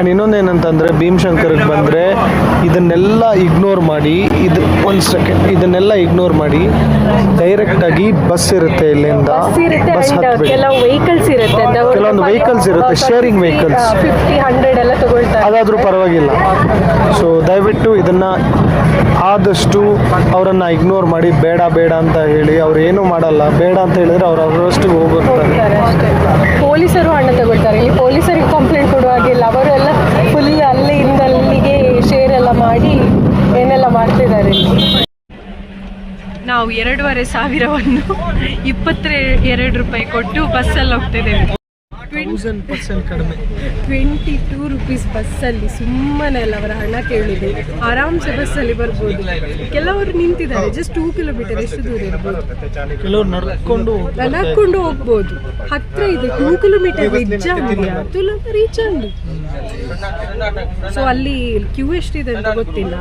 ಆ್ಯಂಡ್ ಇನ್ನೊಂದೇನಂತಂದರೆ ಭೀಮಶಂಕರ್ಗೆ ಬಂದರೆ ಇದನ್ನೆಲ್ಲ ಇಗ್ನೋರ್ ಮಾಡಿ ಇದನ್ನೆಲ್ಲ ಇಗ್ನೋರ್ ಮಾಡಿ ಡೈರೆಕ್ಟಾಗಿ ಬಸ್ ಇರುತ್ತೆ ಇಲ್ಲಿಂದ. ಬಸ್ ಹತ್ತಬೇಕು. ಕೆಲವೊಂದು ವೆಹಿಕಲ್ಸ್ ಇರುತ್ತೆ, ಶೇರಿಂಗ್ ವೆಹಿಕಲ್ಸ್, 50-100 ಎಲ್ಲ ತಗೊಳ್ತಾರೆ. ಅದಾದರೂ ಪರವಾಗಿಲ್ಲ. ಸೊ ದಯವಿಟ್ಟು ಇದನ್ನು ಆದಷ್ಟು ಅವರನ್ನು ಇಗ್ನೋರ್ ಮಾಡಿ, ಬೇಡ ಬೇಡ ಅಂತ ಹೇಳಿ. ಅವ್ರು ಏನೂ ಮಾಡಲ್ಲ, ಬೇಡ ಅಂತ ಹೇಳಿದ್ರೆ ಅವ್ರು ಅವರಷ್ಟು ಹೋಗ್ತಾರೆ. ಪೊಲೀಸರು ಹಣ ತಗೊಳ್ತಾರೆ. ಇಲ್ಲಿ ಪೊಲೀಸರಿಗೆ ಕಂಪ್ಲೇಂಟ್ ಕೊಡುವಾಗಿಲ್ಲ, ಅವರೆಲ್ಲ ಫುಲ್ ಅಲ್ಲಿಂದ ಅಲ್ಲಿಗೆ ಶೇರ್ ಎಲ್ಲ ಮಾಡಿ ಏನೆಲ್ಲ ಮಾಡ್ತಿದ್ದಾರೆ. ನಾವು 2,500ವನ್ನು 22 ರೂಪಾಯಿ ಕೊಟ್ಟು ಬಸ್ಸಲ್ಲಿ ಹೋಗ್ತಿದ್ದೇವೆ. 1000% ಕಡಿಮೆ, 22 ರುಪೀಸ್ ಬಸ್ಸಲ್ಲಿ. ಸುಮ್ಮನೆ ಅಲ್ಲ ಅವರ ಹಣ ಕೇಳಿದೆ. ಆರಾಮ್ಸೆ ಬಸ್ಸಲ್ಲಿ ಬರ್ಬೋದು. ಕೆಲವರು ನಿಂತಿದ್ದಾರೆ, ಜಸ್ಟ್ 2 ಕಿಲೋಮೀಟರ್, ಎಷ್ಟು ದೂರ ಇರ್ಬೋದು. ಕೆಲವರು ನಡ್ಕೊಂಡು ಹೋಗ್ಬೋದು. ಹತ್ರ ಇದೆ, 2 ಕಿಲೋಮೀಟರ್ ರೀಚ್ ಅಂದು. ಸೊ ಅಲ್ಲಿ ಕ್ಯೂ ಎಷ್ಟಿದೆ ಅಂತ ಗೊತ್ತಿಲ್ಲ.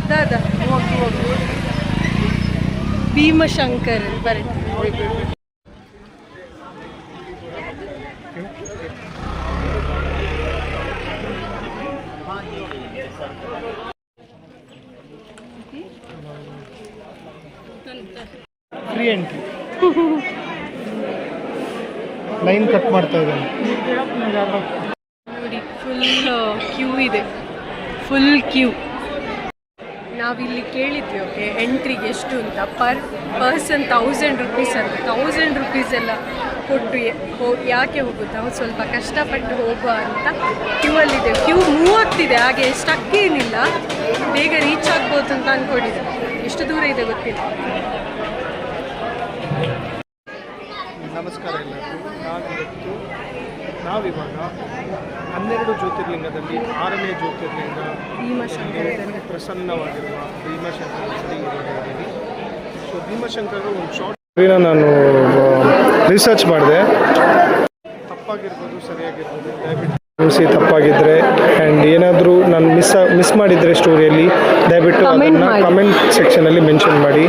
ದಾದಾ ಭೀಮಶಂಕರ್ ಬರೀ ಫ್ರೀ ಎಂಟ್ರಿ. ಲೈನ್ ಕಟ್ ಮಾಡ್ತಾ ಇದ್ದಾನೆ ನೋಡಿ. ಫುಲ್ ಕ್ಯೂ ಇದೆ, ಫುಲ್ ಕ್ಯೂ. ನಾವಿಲ್ಲಿ ಕೇಳಿದ್ವಿ ಓಕೆ ಎಂಟ್ರಿಗೆ ಎಷ್ಟು ಅಂತ. ಪರ್ಸನ್ 1000 ರೂಪೀಸ್ ಅಂತ. 1000 ರೂಪೀಸ್ ಎಲ್ಲ ಕೊಟ್ಟು ಯಾಕೆ ಹೋಗುತ್ತೆ? ಅವ್ರು ಸ್ವಲ್ಪ ಕಷ್ಟಪಟ್ಟು ಹೋಗುವ ಅಂತ ಕ್ಯೂ ಅಲ್ಲಿದೆ. ಕ್ಯೂ ಮೂವ್ ಆಗ್ತಿದೆ, ಹಾಗೆ ಸ್ಟಕ್ ಏನಿಲ್ಲ, ಬೇಗ ರೀಚ್ ಆಗ್ಬೋದು ಅಂತ ಅಂದ್ಕೊಂಡಿದ್ದೆ. ಎಷ್ಟು ದೂರ ಇದೆ ಗೊತ್ತಿಲ್ಲ. ನಮಸ್ಕಾರ ಎಲ್ಲರಿಗೂ. ನಾವಿವಾಗ 12 ಜ್ಯೋತಿರ್ಲಿಂಗದಲ್ಲಿ 6ನೇ ಜ್ಯೋತಿರ್ಲಿಂಗ ಭೀಮಶಂಕರದಲ್ಲಿ ಪ್ರಸನ್ನವಾಗಿರುವ ಭೀಮಶಂಕರ. ಸೊ ಭೀಮಶಂಕರ ಒಂದು ಶಾರ್ಟ್ ನಾನು ರಿಸರ್ಚ್ ಮಾಡಿದೆ. ತಪ್ಪಾಗಿರ್ಬೋದು, ಸರಿಯಾಗಿರ್ಬೋದು, ದಯವಿಟ್ಟು ಕ್ಷಮಿಸಿ ತಪ್ಪಾಗಿದ್ದರೆ. ಆ್ಯಂಡ್ ಏನಾದರೂ ನಾನು ಮಿಸ್ ಮಾಡಿದರೆ ಸ್ಟೋರಿಯಲ್ಲಿ ದಯವಿಟ್ಟು ಅದನ್ನು ಕಮೆಂಟ್ ಸೆಕ್ಷನಲ್ಲಿ ಮೆನ್ಷನ್ ಮಾಡಿ.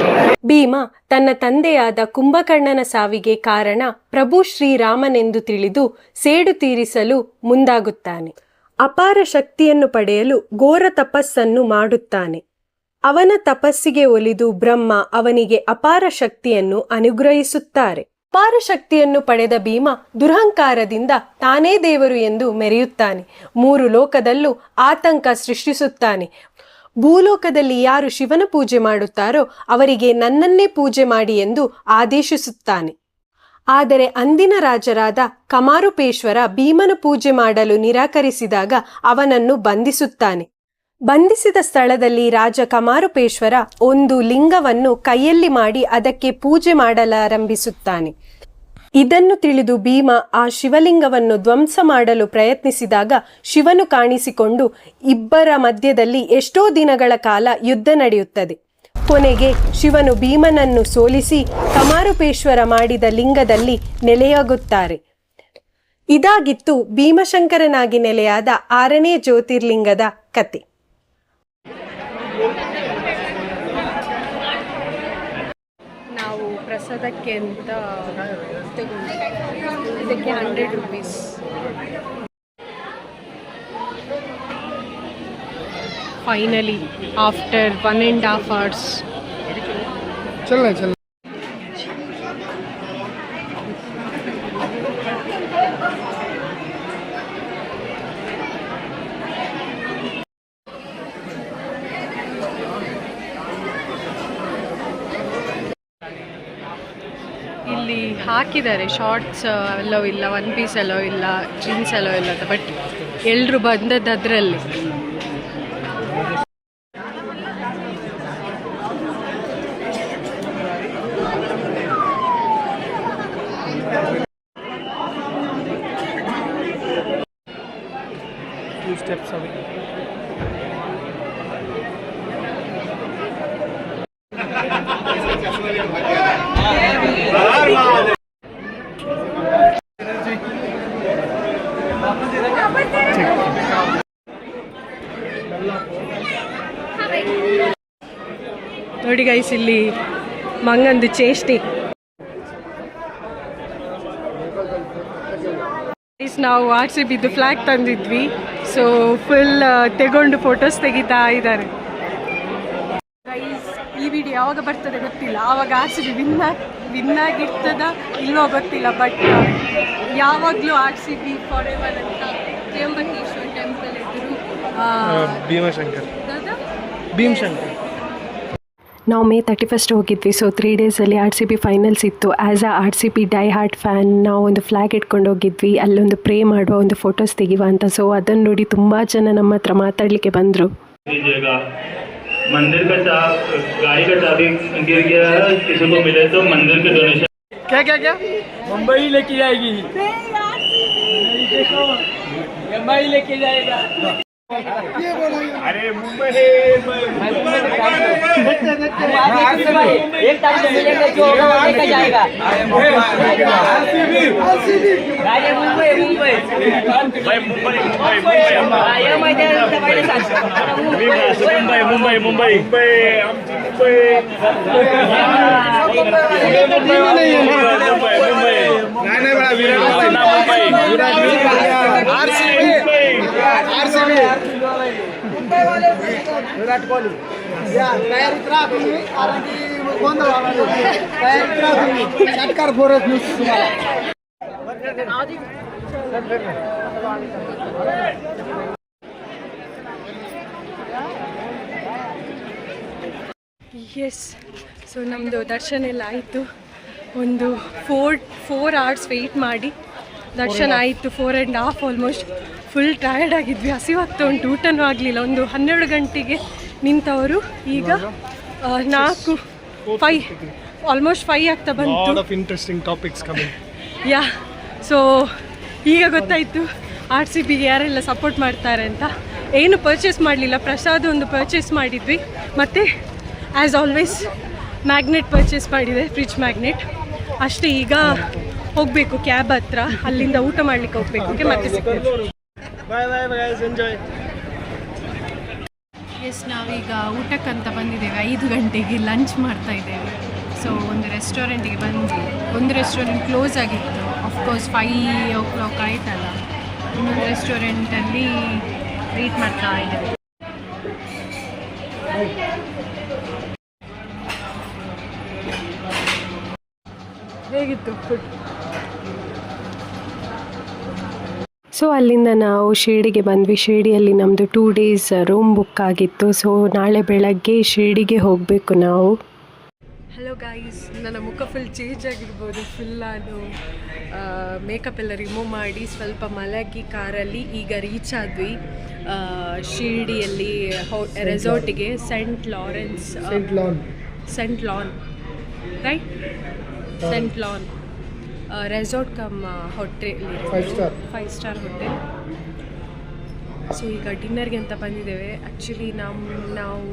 ಭೀಮ ತನ್ನ ತಂದೆಯಾದ ಕುಂಭಕರ್ಣನ ಸಾವಿಗೆ ಕಾರಣ ಪ್ರಭು ಶ್ರೀರಾಮನೆಂದು ತಿಳಿದು ಸೇಡು ತೀರಿಸಲು ಮುಂದಾಗುತ್ತಾನೆ. ಅಪಾರ ಶಕ್ತಿಯನ್ನು ಪಡೆಯಲು ಘೋರ ತಪಸ್ಸನ್ನು ಮಾಡುತ್ತಾನೆ. ಅವನ ತಪಸ್ಸಿಗೆ ಒಲಿದು ಬ್ರಹ್ಮ ಅವನಿಗೆ ಅಪಾರ ಶಕ್ತಿಯನ್ನು ಅನುಗ್ರಹಿಸುತ್ತಾರೆ. ಅಪಾರ ಶಕ್ತಿಯನ್ನು ಪಡೆದ ಭೀಮ ದುರಹಂಕಾರದಿಂದ ತಾನೇ ದೇವರು ಎಂದು ಮೆರೆಯುತ್ತಾನೆ. 3 ಲೋಕದಲ್ಲೂ ಆತಂಕ ಸೃಷ್ಟಿಸುತ್ತಾನೆ. ಭೂಲೋಕದಲ್ಲಿ ಯಾರು ಶಿವನ ಪೂಜೆ ಮಾಡುತ್ತಾರೋ ಅವರಿಗೆ ನನ್ನನ್ನೇ ಪೂಜೆ ಮಾಡಿ ಎಂದು ಆದೇಶಿಸುತ್ತಾನೆ. ಆದರೆ ಅಂದಿನ ರಾಜರಾದ ಕಮಾರುಪೇಶ್ವರ ಭೀಮನ ಪೂಜೆ ಮಾಡಲು ನಿರಾಕರಿಸಿದಾಗ ಅವನನ್ನು ಬಂಧಿಸುತ್ತಾನೆ. ಬಂಧಿಸಿದ ಸ್ಥಳದಲ್ಲಿ ರಾಜ ಕಮಾರುಪೇಶ್ವರ ಒಂದು ಲಿಂಗವನ್ನು ಕೈಯಲ್ಲಿ ಮಾಡಿ ಅದಕ್ಕೆ ಪೂಜೆ ಮಾಡಲಾರಂಭಿಸುತ್ತಾನೆ. ಇದನ್ನು ತಿಳಿದು ಭೀಮ ಆ ಶಿವಲಿಂಗವನ್ನು ಧ್ವಂಸ ಮಾಡಲು ಪ್ರಯತ್ನಿಸಿದಾಗ ಶಿವನು ಕಾಣಿಸಿಕೊಂಡು ಇಬ್ಬರ ಮಧ್ಯದಲ್ಲಿ ಎಷ್ಟೋ ದಿನಗಳ ಕಾಲ ಯುದ್ಧ ನಡೆಯುತ್ತದೆ. ಕೊನೆಗೆ ಶಿವನು ಭೀಮನನ್ನು ಸೋಲಿಸಿ ಕಮಾರುಪೇಶ್ವರ ಮಾಡಿದ ಲಿಂಗದಲ್ಲಿ ನೆಲೆಯಾಗುತ್ತಾರೆ. ಇದಾಗಿತ್ತು ಭೀಮಶಂಕರನಾಗಿ ನೆಲೆಯಾದ 6ನೇ ಜ್ಯೋತಿರ್ಲಿಂಗದ ಕತೆ. ನಾವು ಪ್ರಸಾದಕ್ಕೆ ಅಂತ ಇದಕ್ಕೆ 100 ರೂಪೀಸ್. ಫೈನಲಿ ಆಫ್ಟರ್ 1.5 hours ಚಲ ಹಾಕಿದ್ದಾರೆ ಶಾರ್ಟ್ಸ್ ಎಲ್ಲೋ ಇಲ್ಲ, ಒನ್ ಪೀಸ್ ಎಲ್ಲೋ ಇಲ್ಲ, ಜೀನ್ಸ್ ಎಲ್ಲೋ ಇಲ್ಲ ಅಂತ. ಬಟ್ ಎಲ್ಲರೂ ಬಂದದ್ದು ಅದರಲ್ಲಿ. ಸ್ಟೆಪ್ಸ್ ಅವೆ. ನೋಡಿ ಗೈಸ್, ಇಲ್ಲಿ ಮಂಗಂದು ಚೇಷ್ಟೆ. ನಾವು RCB ಫ್ಲಾಗ್ ತಂದಿದ್ವಿ, ಸೊ ಫುಲ್ ತೆಗೊಂಡು ಫೋಟೋಸ್ ತೆಗಿತಾ ಇದ್ದಾರೆ. ಈ ವಿಡಿಯೋ ಯಾವಾಗ ಬರ್ತದೆ ಗೊತ್ತಿಲ್ಲ, ಆವಾಗ RCB ವಿನ್ ಆಗಿರ್ತದ ಇಲ್ವೋ ಗೊತ್ತಿಲ್ಲ. ಬಟ್ ಯಾವಾಗಲೂ RCB ಫಾರೆವರ್ ಅಂತ ತ್ರ್ಯಂಬಕೇಶ್ವರ ಟೆಂಪಲ್ ಎದುರು ಭೀಮಶಂಕರ್. ನಾವು May 31st ಹೋಗಿದ್ವಿ. ಸೊ 3 ಡೇಸಲ್ಲಿ RCB ಫೈನಲ್ಸ್ ಇತ್ತು. As a RCB die hard fan ನಾವು ಒಂದು ಫ್ಲ್ಯಾಗ್ ಇಟ್ಕೊಂಡು ಹೋಗಿದ್ವಿ, ಅಲ್ಲೊಂದು ಪ್ರೇ ಮಾಡುವ, ಒಂದು ಫೋಟೋಸ್ ತೆಗಿವ ಅಂತ. ಸೊ ಅದನ್ನು ನೋಡಿ ತುಂಬ ಜನ ನಮ್ಮ ಹತ್ರ ಮಾತಾಡಲಿಕ್ಕೆ ಬಂದರು. मंदिर का गाड़ी का चाबी गिर गया है, किसी को मिले तो मंदिर के डोनेशन क्या मुंबई लेके जाएगी, मुंबई लेके जाएगा. अरे मुंबई एक तारीख मिलेगा जो होगा वो लेकर जाएगा. मुंबई मुंबई भाई मुंबई मुंबई मुंबई मुंबई विराट कोहली तयार उतरा तुम्ही, कारण की गोंधळ तयार उतरा तुम्ही. षटकार फोरच न्यूज तुम्हाला. ಎಸ್, ಸೊ ನಮ್ಮದು ದರ್ಶನ ಎಲ್ಲ ಆಯಿತು. ಒಂದು 4 hours ವೆಯ್ಟ್ ಮಾಡಿ ದರ್ಶನ ಆಯಿತು. 4.5 ಆಲ್ಮೋಸ್ಟ್. ಫುಲ್ ಟಯರ್ಡ್ ಆಗಿದ್ವಿ, ಹಸಿವಾಗ್ತಾ ಉಂಟು, ಊಟನೂ ಆಗಲಿಲ್ಲ. ಒಂದು 12 ಗಂಟೆಗೆ ನಿಂತವರು ಈಗ 4, 5 ಆಲ್ಮೋಸ್ಟ್ 5 ಆಗ್ತಾ ಬಂತು. Interesting topics coming. Yeah, so ಈಗ ಗೊತ್ತಾಯಿತು RCBಗೆ ಯಾರೆಲ್ಲ ಸಪೋರ್ಟ್ ಮಾಡ್ತಾರೆ ಅಂತ. ಏನು ಪರ್ಚೇಸ್ ಮಾಡಲಿಲ್ಲ, ಪ್ರಸಾದ ಒಂದು ಪರ್ಚೇಸ್ ಮಾಡಿದ್ವಿ, ಮತ್ತು ಆ್ಯಸ್ ಆಲ್ವೇಸ್ ಮ್ಯಾಗ್ನೆಟ್ ಪರ್ಚೇಸ್ ಮಾಡಿದೆ, ಫ್ರಿಜ್ ಮ್ಯಾಗ್ನೆಟ್ ಅಷ್ಟೇ. ಈಗ ಹೋಗಬೇಕು ಕ್ಯಾಬ್ ಹತ್ರ, ಅಲ್ಲಿಂದ ಊಟ ಮಾಡಲಿಕ್ಕೆ ಹೋಗಬೇಕು. ಮತ್ತೆ ಸಿಗ್ತೇವೆ. ಎಂಜಾಯ್. ಎಸ್, ನಾವೀಗ ಊಟಕ್ಕಂತ ಬಂದಿದ್ದೇವೆ. 5 ಗಂಟೆಗೆ ಲಂಚ್ ಮಾಡ್ತಾ ಇದ್ದೇವೆ. ಸೊ ಒಂದು ರೆಸ್ಟೋರೆಂಟಿಗೆ ಬಂದ್ವಿ. ಒಂದು ರೆಸ್ಟೋರೆಂಟ್ ಕ್ಲೋಸ್ ಆಗಿತ್ತು, ಆಫ್ಕೋರ್ಸ್ 5 o'clock ಆಯ್ತಲ್ಲ. ಇನ್ನೊಂದು ರೆಸ್ಟೋರೆಂಟಲ್ಲಿ ವೇಟ್ ಮಾಡ್ತಾ ಇದ್ದೇವೆ. ಹೇಗಿತ್ತು ಫುಡ್? ಸೊ ಅಲ್ಲಿಂದ ನಾವು ಶಿರ್ಡಿಗೆ ಬಂದ್ವಿ. ಶಿರ್ಡಿಯಲ್ಲಿ ನಮ್ಮದು 2 days ರೂಮ್ ಬುಕ್ ಆಗಿತ್ತು. ಸೊ ನಾಳೆ ಬೆಳಗ್ಗೆ ಶಿರ್ಡಿಗೆ ಹೋಗಬೇಕು ನಾವು. ಹಲೋ ಗಾಯ್ಸ್, ನನ್ನ ಮುಖ ಫುಲ್ ಚೇಂಜ್ ಆಗಿರ್ಬೋದು. ಫುಲ್ ನಾನು ಮೇಕಪ್ ಎಲ್ಲ ರಿಮೂವ್ ಮಾಡಿ ಸ್ವಲ್ಪ ಮಲಗಿ ಕಾರಲ್ಲಿ ಈಗ ರೀಚ್ ಆದ್ವಿ ಶಿರ್ಡಿಯಲ್ಲಿ ರೆಸಾರ್ಟಿಗೆ. Saint Lawn right, Saint Lawn resort cum hotel, 5 star hotel. So ಈಗ ಡಿನ್ನರ್ಗೆ ಅಂತ ಬಂದಿದ್ದೇವೆ. ಆ್ಯಕ್ಚುಲಿ ನಾವು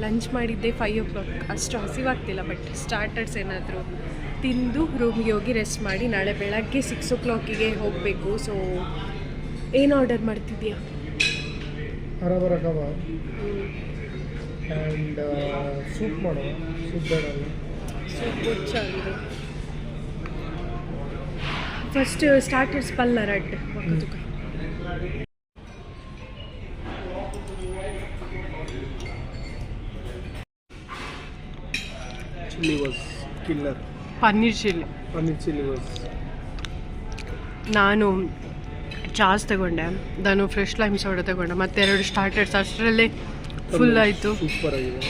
ಲಂಚ್ ಮಾಡಿದ್ದೆ 5 o'clock. ಅಷ್ಟು ಹಸಿವಾಗ್ತಿಲ್ಲ, ಬಟ್ ಸ್ಟಾರ್ಟರ್ಸ್ ಏನಾದರೂ ತಿಂದು ರೂಮ್ಗೆ ಹೋಗಿ ರೆಸ್ಟ್ ಮಾಡಿ ನಾಳೆ ಬೆಳಗ್ಗೆ 6 o'clockಗೆ ಹೋಗಬೇಕು. ಸೊ ಏನು ಆರ್ಡರ್ ಮಾಡ್ತಿದ್ದೀಯಾ? ಹರಬರ ಕಬಾಬ್ ಆ್ಯಂಡ್ ಸೂಪ್ ಮಾಡುವ. ಸೂಪ್ ಬೇಡ, ಸೂಪ್ ಚೆನ್ನಾಗಿದೆ. ಫಸ್ಟ್ ಸ್ಟಾರ್ಟರ್ಸ್ ಪಲ್ಲ ರಡ್ ಒಕ್ಕತುಕ. Chilli was killer. Paneer chilli was. ನಾನು ಚಾಸ್ ತಗೊಂಡೆ, ನಾನು ಫ್ರೆಶ್ ಲೈಮ್ ಸೋಡಾ ತಗೊಂಡೆ, ಮತ್ತು 2 ಸ್ಟಾರ್ಟರ್ಸ್ ಅಷ್ಟರಲ್ಲೇ ಫುಲ್ ಆಯಿತು. ಸೂಪರ್ ಆಗಿದೆ.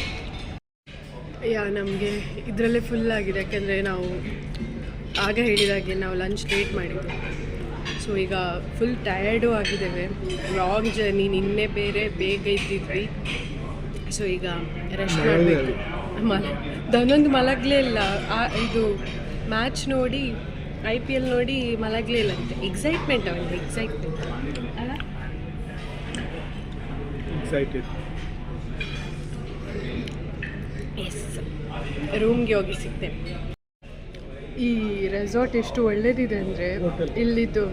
ನಮಗೆ ಇದರಲ್ಲೇ ಫುಲ್ ಆಗಿದೆ, ಯಾಕೆಂದರೆ ನಾವು ಆಗ ಹೇಳಿದಾಗೆ ನಾವು ಲಂಚ್ ಲೇಟ್ ಮಾಡಿದ್ದು. ಸೊ ಈಗ ಫುಲ್ ಟಯರ್ಡು ಆಗಿದ್ದೇವೆ. ಲಾಂಗ್ ಜರ್ನಿ, ನಿನ್ನೆ ಬೇರೆ ಬೇಗ ಇದ್ದಿದ್ವಿ. ಸೊ ಈಗ ರೆಸ್ಟ್ ಮಾಡಬೇಕು. ಧನೊಂದು ಮಲಗಲೇ ಇಲ್ಲ. ಇದು ಮ್ಯಾಚ್ ನೋಡಿ IPL ನೋಡಿ ಮಲಗಲೇ ಇಲ್ಲ ಅಂತೆ. ಎಕ್ಸೈಟ್ಮೆಂಟ್ ಅವನಿಗೆ, ಎಕ್ಸೈಟ್ಮೆಂಟ್ ಅಲ್ಲ. ಎಸ್, ರೂಮ್ಗೆ ಹೋಗಿ ಸಿಗ್ತೇನೆ. ಈ ರೆಸಾರ್ಟ್ ಎಷ್ಟು ಒಳ್ಳೇದಿದೆ ಅಂದರೆ, ಇಲ್ಲಿದ್ದು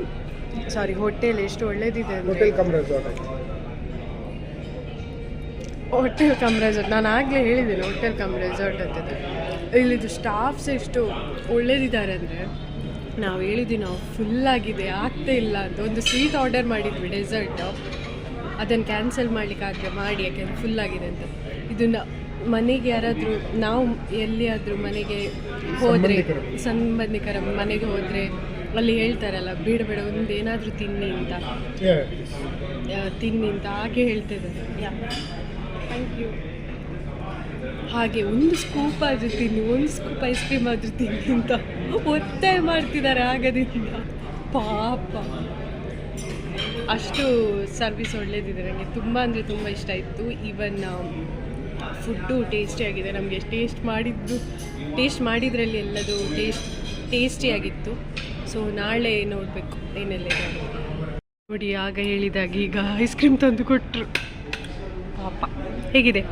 ಹೋಟೆಲ್ ಎಷ್ಟು ಒಳ್ಳೇದಿದೆ ಅಂದರೆ, ಹೋಟೆಲ್ ಕಮ್ ರೆಸಾರ್ಟ್. ನಾನು ಆಗಲೇ ಹೇಳಿದ್ದೇನೆ ಹೋಟೆಲ್ ಕಮ್ ರೆಸಾರ್ಟ್ ಅಂತ. ಇಲ್ಲಿದ್ದು ಸ್ಟಾಫ್ಸ್ ಎಷ್ಟು ಒಳ್ಳೇದಿದ್ದಾರೆ ಅಂದರೆ, ನಾವು ಹೇಳಿದ್ವಿ ನಾವು ಫುಲ್ಲಾಗಿದೆ ಆಗ್ತಾ ಇಲ್ಲ ಅಂತ. ಒಂದು ಸ್ವೀಟ್ ಆರ್ಡರ್ ಮಾಡಿದ್ವಿ, ಡೆಸರ್ಟು. ಅದನ್ನು ಕ್ಯಾನ್ಸಲ್ ಮಾಡಲಿಕ್ಕಾಗದೆ ಮಾಡಿ, ಯಾಕೆಂದ್ರೆ ಫುಲ್ಲಾಗಿದೆ ಅಂತ. ಇದನ್ನು ಮನೆಗೆ ಯಾರಾದರೂ, ನಾವು ಎಲ್ಲಿಯಾದರೂ ಮನೆಗೆ ಹೋದರೆ, ಸಂಬಂಧಿಕರ ಮನೆಗೆ ಹೋದರೆ ಅಲ್ಲಿ ಹೇಳ್ತಾರಲ್ಲ, ಬೇಡ ಬೇಡ ಒಂದು ಏನಾದರೂ ತಿನ್ನಿ ಅಂತ, ಹಾಗೆ ಹೇಳ್ತಿದ್ದಾರೆ. Thank you. ಹಾಗೆ ಒಂದು ಸ್ಕೂಪ್ ಆದರೂ ತಿನ್ನಿ, ಒಂದು ಸ್ಕೂಪ್ ಐಸ್ ಕ್ರೀಮ್ ಆದರೂ ತಿನ್ನಿ ಅಂತ ಒತ್ತಾಯ ಮಾಡ್ತಿದ್ದಾರೆ ಆಗದಿಂದ. ಪಾಪ, ಅಷ್ಟು ಸರ್ವಿಸ್ ಒಳ್ಳೇದಿದೆ. ನನಗೆ ತುಂಬ ಅಂದರೆ ತುಂಬ ಇಷ್ಟ ಆಯಿತು. ಈವನ್ ಫುಡ್ಡು ಟೇಸ್ಟಿಯಾಗಿದೆ. ನಮಗೆ ಟೇಸ್ಟ್ ಮಾಡಿದ್ರಲ್ಲಿ ಎಲ್ಲದು ಟೇಸ್ಟಿಯಾಗಿತ್ತು. ಸೊ ನಾಳೆ ನೋಡಬೇಕು ಏನೆಲ್ಲ ಇದೆ ನೋಡಿ. ಆಗ ಹೇಳಿದಾಗ ಈಗ ಐಸ್ ಕ್ರೀಮ್ ತಂದು ಕೊಟ್ಟರು. ಪಾಪ, ಹೇಗಿದೆ?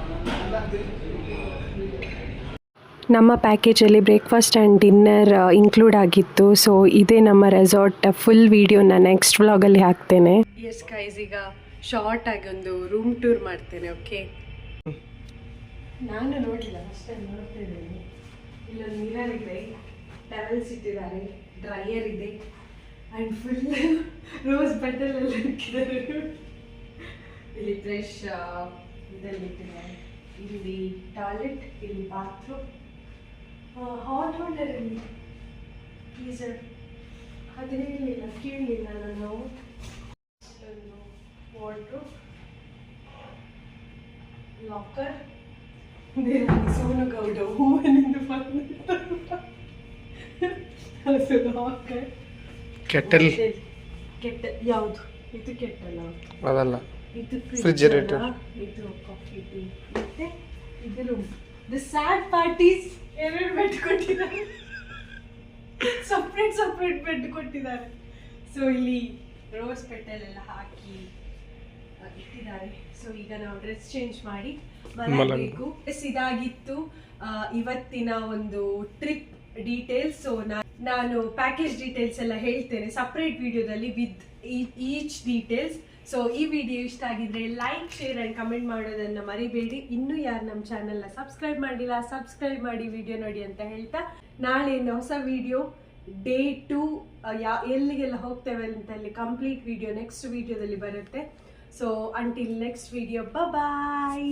ನಮ್ಮ ಪ್ಯಾಕೇಜಲ್ಲಿ ಬ್ರೇಕ್ಫಾಸ್ಟ್ ಆ್ಯಂಡ್ ಡಿನ್ನರ್ ಇನ್ಕ್ಲೂಡ್ ಆಗಿತ್ತು. ಸೊ ಇದೇ ನಮ್ಮ ರೆಸಾರ್ಟ್ ಫುಲ್ ವೀಡಿಯೋನ ನೆಕ್ಸ್ಟ್ ವ್ಲಾಗಲ್ಲಿ ಹಾಕ್ತೇನೆ. ಎಸ್ ಗೈಸ್, ಈಗ ಶಾರ್ಟ್ ಆಗಿ ಒಂದು ರೂಮ್ ಟೂರ್ ಮಾಡ್ತೇನೆ. ಓಕೆ, ನಾನು ನೋಡಿಲ್ಲ, ಅಷ್ಟೇ ನೋಡ್ತಾ ಇದ್ದೀನಿ. ಇಲ್ಲೊಂದು ಮಿರರ್ ಇದೆ, ಟವೆಲ್ಸ್ ಇಟ್ಟಿದ್ದಾರೆ, ಡ್ರೈಯರ್ ಇದೆ, ಆ್ಯಂಡ್ ಫುಲ್ ರೋಸ್ ಬಟಲೆಲ್ಲ ಇಟ್ಟಿದ್ದಾರೆ. ಇಲ್ಲಿ ಫ್ರೆಶ್ ಇದೆಲ್ಲ ಇಟ್ಟಿದ್ದಾರೆ. ಇಲ್ಲಿ ಟಾಯ್ಲೆಟ್, ಇಲ್ಲಿ ಬಾತ್ರೂಮ್, ಹಾಟ್ ವಾಟರಲ್ಲಿ ಗೀಸರ್. ಅದು ಹೇಳಲಿಲ್ಲ, ಕೇಳಲಿಲ್ಲ ನಾನು. ವಾರ್ಡ್ರೋಬ್, ಲಾಕರ್, ಸೋನು ಗೌಡ ಹೂವನಿಂದ ಲಾಕರ್, ಕೆಟಲ್ ಯಾವುದು ಇದು? ಕೆಟಲ್ ಅದಲ್ಲ, ಇದು ರೆಫ್ರಿಜರೇಟರ್, ಇದು ಕಾಫಿ ಟೀ. ಮತ್ತೆ ಇದು ರೂಮ್. ದ ಸ್ಯಾಡ್ ಪಾರ್ಟೀಸ್ ಎರಡು ಬೆಡ್ ಕೊಟ್ಟಿದ್ದಾರೆ, ಸಪ್ರೇಟ್ ಬೆಡ್ ಕೊಟ್ಟಿದ್ದಾರೆ. ಸೊ ಇಲ್ಲಿ ರೋಸ್ ಪೆಟಲ್ ಎಲ್ಲ ಹಾಕಿ ಇಟ್ಟಿದ್ದಾರೆ. ಸೊ ಈಗ ನಾವು ಡ್ರೆಸ್ ಚೇಂಜ್ ಮಾಡಿ ಮಲಗಬೇಕು. ಇದಾಗಿತ್ತು ಇವತ್ತಿನ ಒಂದು ಟ್ರಿಪ್ ಡೀಟೇಲ್ಸ್. ಸೊ ನಾನು ಪ್ಯಾಕೇಜ್ ಡೀಟೇಲ್ಸ್ ಎಲ್ಲ ಹೇಳ್ತೇನೆ ಸಪ್ರೇಟ್ ವಿಡಿಯೋದಲ್ಲಿ ವಿತ್ ಈಚ್ ಡೀಟೇಲ್ಸ್. ಸೊ ಈ ವಿಡಿಯೋ ಇಷ್ಟ ಆಗಿದ್ರೆ ಲೈಕ್, ಶೇರ್ ಆ್ಯಂಡ್ ಕಮೆಂಟ್ ಮಾಡೋದನ್ನು ಮರಿಬೇಡಿ. ಇನ್ನೂ ಯಾರು ನಮ್ಮ ಚಾನಲ್ನ ಸಬ್ಸ್ಕ್ರೈಬ್ ಮಾಡಿಲ್ಲ, ಸಬ್ಸ್ಕ್ರೈಬ್ ಮಾಡಿ, ವಿಡಿಯೋ ನೋಡಿ ಅಂತ ಹೇಳ್ತಾ, ನಾಳೆ ಇನ್ನು ಹೊಸ ವಿಡಿಯೋ ಡೇ 2 ಎಲ್ಲಿಗೆಲ್ಲ ಹೋಗ್ತೇವೆ ಅಂತ ಅಲ್ಲಿ ಕಂಪ್ಲೀಟ್ ವಿಡಿಯೋ ನೆಕ್ಸ್ಟ್ ವಿಡಿಯೋದಲ್ಲಿ ಬರುತ್ತೆ. ಸೊ ಅಂಟಿಲ್ ನೆಕ್ಸ್ಟ್ ವಿಡಿಯೋ, ಬಾಯ್.